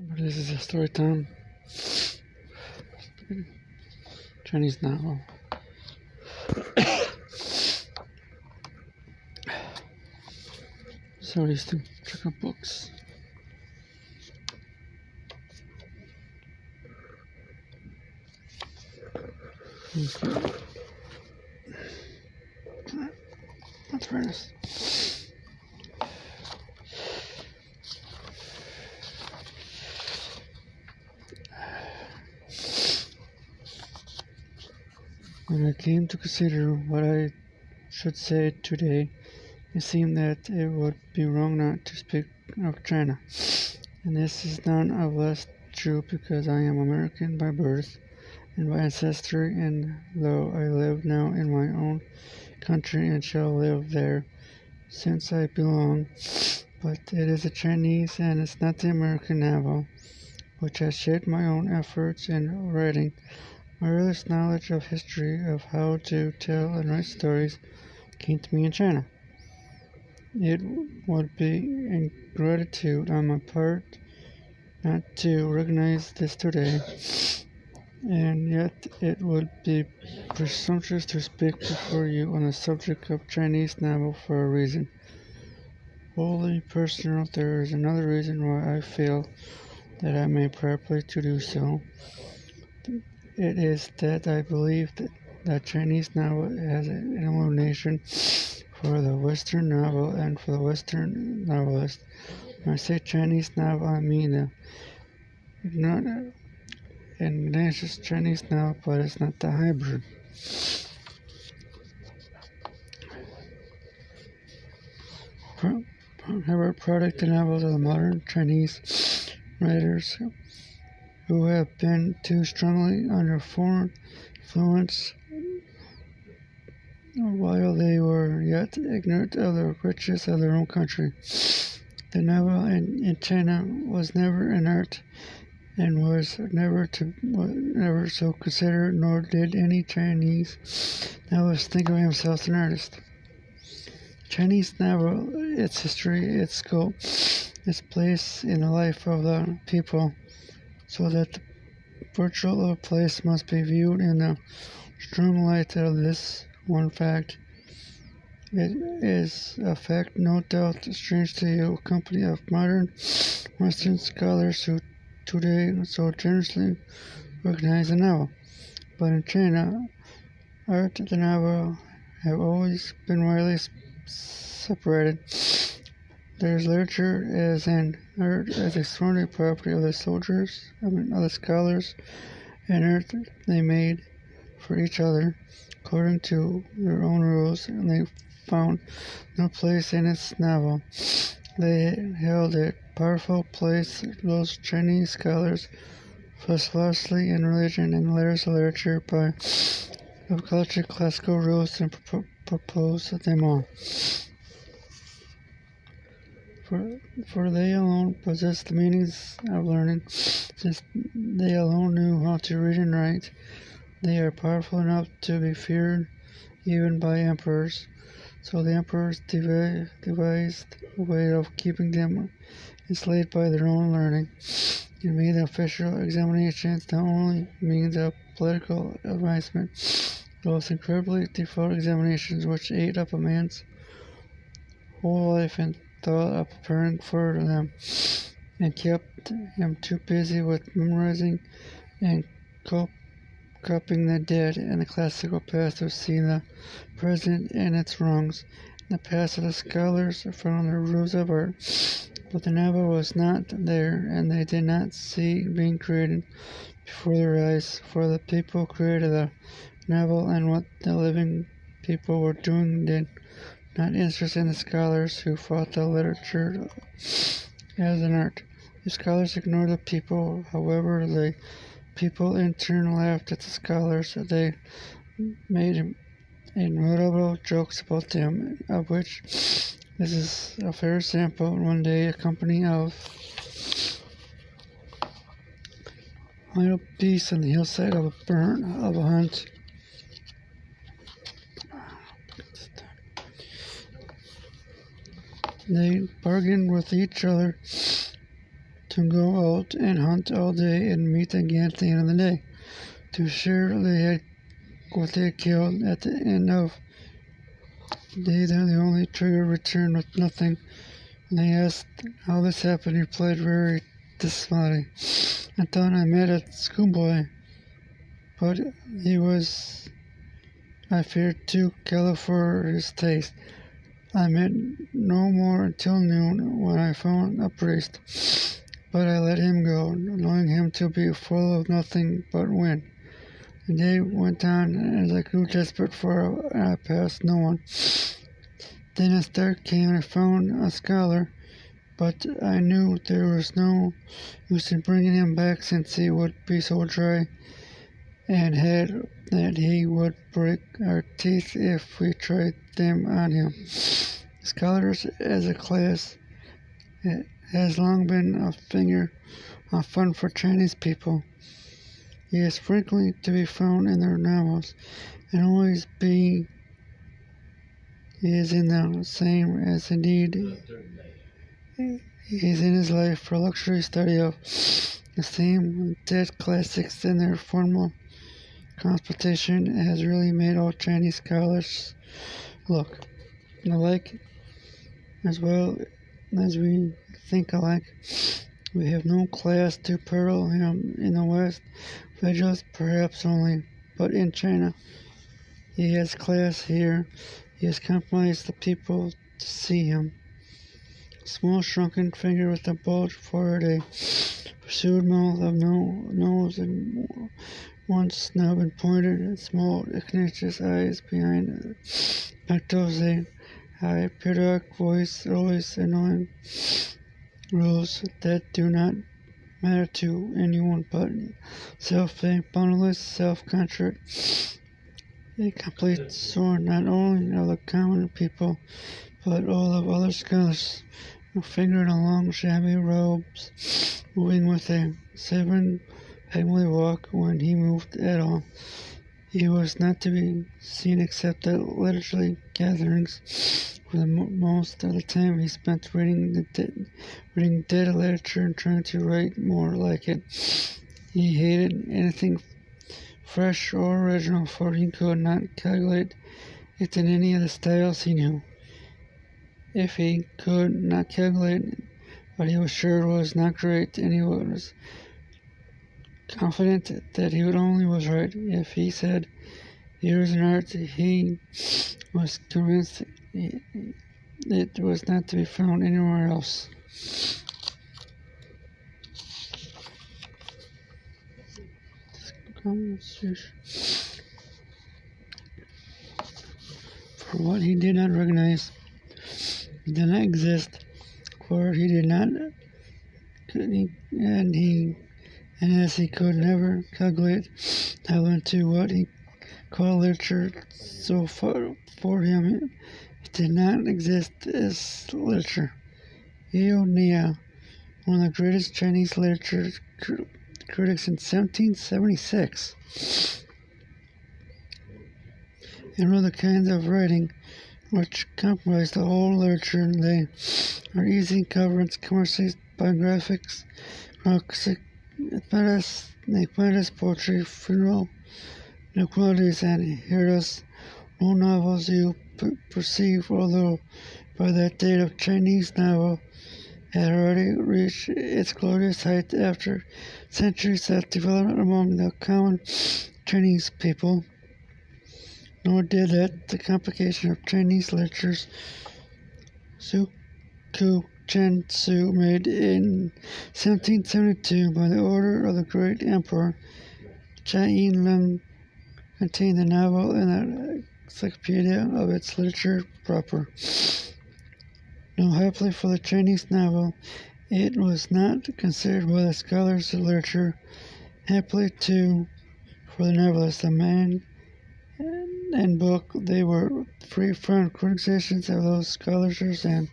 This is a story time. Chinese novel. So I used to check out books. That's very nice. When I came to consider what I should say today, it seemed that it would be wrong not to speak of China. And this is none of less true because I am American by birth and by ancestry, and though I live now in my own country and shall live there since I belong, but it is a Chinese and it's not the American novel, which has shaped my own efforts in writing. My earliest knowledge of history, of how to tell and write stories, came to me in China. It would be ingratitude on my part not to recognize this today, and yet it would be presumptuous to speak before you on the subject of Chinese novel for a reason. Wholly personal, there is another reason why I feel that I may properly to do so. It is that I believe that Chinese novel has an illumination for the Western novel and for the Western novelist. When I say Chinese novel, I mean the Ignatius Chinese novel, but it's not the hybrid. However, product novels of the modern Chinese writers who have been too strongly under foreign influence while they were yet ignorant of the riches of their own country. The novel in China was never an art and was never so considered, nor did any Chinese novelist think of himself as an artist. Chinese novel, its history, its scope, its place in the life of the people, so that the virtual place must be viewed in the strong light of this one fact. It is a fact no doubt strange to you, a company of modern Western scholars who today so generously recognize the novel. But in China, art and the novel have always been widely separated. There is literature as an art as extraordinary property of the of the scholars, and art they made for each other according to their own rules, and they found no place in its novel. They held a powerful place, those Chinese scholars, philosophy and religion and letters of literature by of culture, classical rules, and propose them all. For they alone possessed the meanings of learning, since they alone knew how to read and write. They are powerful enough to be feared even by emperors. So the emperors devised a way of keeping them enslaved by their own learning, and made the official examinations not only means of political advancement, but also incredibly difficult examinations which ate up a man's whole life and thought of preparing for them, and kept him too busy with memorizing and copying the dead and the classical past to see the present and its wrongs. In the past of the scholars found the rules of art, but the novel was not there, and they did not see being created before their eyes, for the people created the novel, and what the living people were doing did not interest in the scholars who fought the literature as an art. The scholars ignored the people, however, the people in turn laughed at the scholars. They made innumerable jokes about them, of which this is a fair sample. One day, a company of wild beasts on the hillside of a hunt. They bargained with each other to go out and hunt all day and meet again at the end of the day, to share what they had killed at the end of the day. The only trigger returned with nothing. When they asked how this happened, he replied very dismally, "I thought I met a schoolboy, but he was, I feared, too callow for his taste. I met no more until noon, when I found a priest, but I let him go, knowing him to be full of nothing but wind. The day went on, as I grew desperate, for I passed no one. Then as dark came, I found a scholar, but I knew there was no use in bringing him back, since he would be so dry and had that he would break our teeth if we tried them on him. Scholars as a class has long been a finger of fun for Chinese people. He is frequently to be found in their novels, and always he is in the same as indeed he is in his life for luxury study of the same dead classics in their formal competition has really made all Chinese scholars look alike as well as we think alike. We have no class to parallel him in the West, Vegels perhaps only, but in China he has class. Here he has compromised the people to see him. Small shrunken figure with a bulged forehead, a pursued mouth of no nose and one snub and pointed and small igneous eyes behind spectacles, a high pedantic voice, always annoying rules that do not matter to anyone but self-made, boundless, self-contract, a complete scorn not only of the common people but all of other scholars, who fingered along shabby robes, moving with a seven-pegway walk. When he moved at all, he was not to be seen except at literary gatherings. For the most of the time he spent reading dead literature and trying to write more like it. He hated anything fresh or original, for he could not calculate it in any of the styles he knew. If he could not calculate it, but he was sure it was not great, and he was confident that he only was right. If he said, "Here is an art," he was convinced it was not to be found anywhere else. For what he did not recognize, he did not exist, for he did not, and as he could never calculate how into what he called literature, so for him it did not exist as literature. Yeo Nia, one of the greatest Chinese literature critics in 1776, and wrote the kinds of writing which comprise the whole literature. They are easy coverings, commercials, biographics, Necmetis, poetry, funeral, inequalities, and heroes. No novels you perceive, although by that date of Chinese novel had already reached its glorious height after centuries of development among the common Chinese people. Nor did that the complication of Chinese literatures Su Ku Chen Su made in 1772 by the order of the great emperor Chai Lung contain the novel in the encyclopedia of its literature proper. Now, happily for the Chinese novel, it was not considered by the scholars of literature. Happily, too, for the novelist, the man and book, they were free from criticisms of those scholars and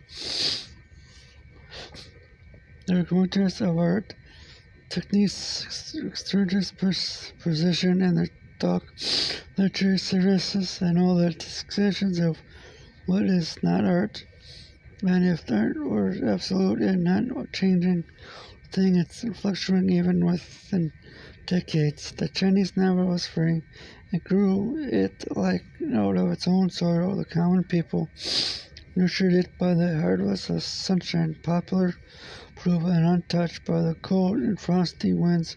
their commentaries of art, techniques, extraordinary precision, and their talk, literary services, and all the discussions of what is not art, and if art were absolute and not changing thing. It's fluctuating even within decades. The Chinese novel was free. It grew it like out of its own soil. The common people nurtured it by the hardness of sunshine, popular, proven, and untouched by the cold and frosty winds.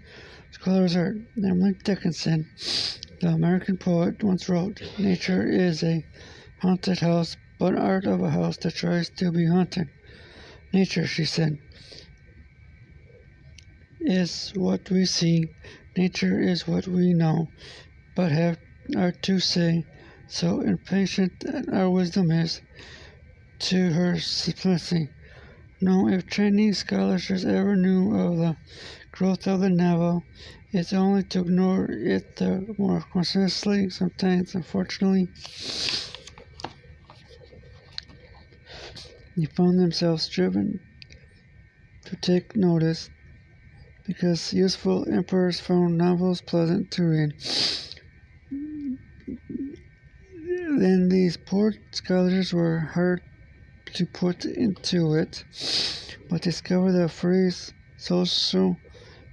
Scholars are Emily Dickinson, the American poet, once wrote, "Nature is a haunted house, but art of a house that tries to be haunted." Nature, she said, is what we see. Nature is what we know, but have art to say. So impatient our wisdom is to her simplicity. No, if Chinese scholars ever knew of the growth of the novel, it's only to ignore it the more consciously. Sometimes, unfortunately, they found themselves driven to take notice because useful emperors found novels pleasant to read. Then these poor scholars were hard to put into it, but discovered the phrase social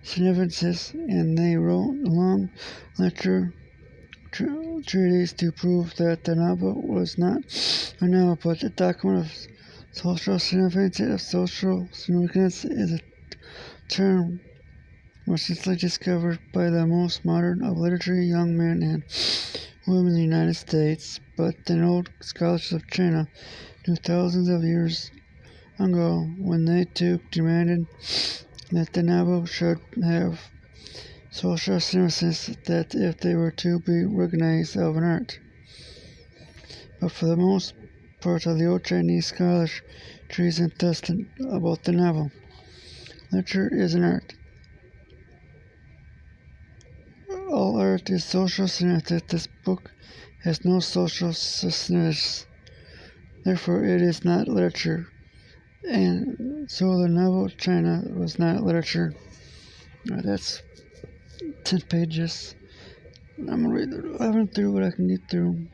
significances, and they wrote a long lecture treatise to prove that the novel was not a novel but a document of social significance. Social significance is a term recently discovered by the most modern of literature, young men and women in the United States, but the old scholars of China knew thousands of years ago when they too demanded that the novel should have social significance, that if they were to be recognized as an art. But for the most part of the old Chinese scholars, trees and tested about the novel. Literature is an art. All art is social significance. This book has no social significance. Therefore, it is not literature. And so the novel China was not literature. That's 10 pages. I'm going to read 11 through what I can get through.